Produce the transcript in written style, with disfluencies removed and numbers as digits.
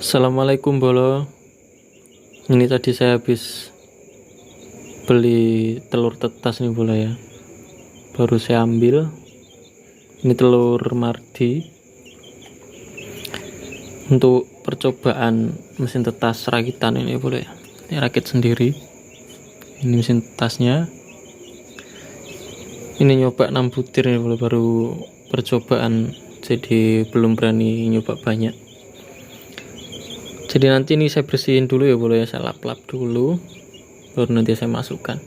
Assalamualaikum bolo. Ini tadi saya habis beli telur tetas nih bolo ya. Baru saya ambil. Ini telur mardi. Untuk percobaan mesin tetas rakitan ini bolo ya. Ini rakit sendiri. Ini mesin tetasnya. Ini nyoba 6 butir nih bolo, baru percobaan. Jadi belum berani nyoba banyak. Jadi nanti ini saya bersihin dulu ya bolo ya, saya lap-lap dulu baru nanti saya masukkan.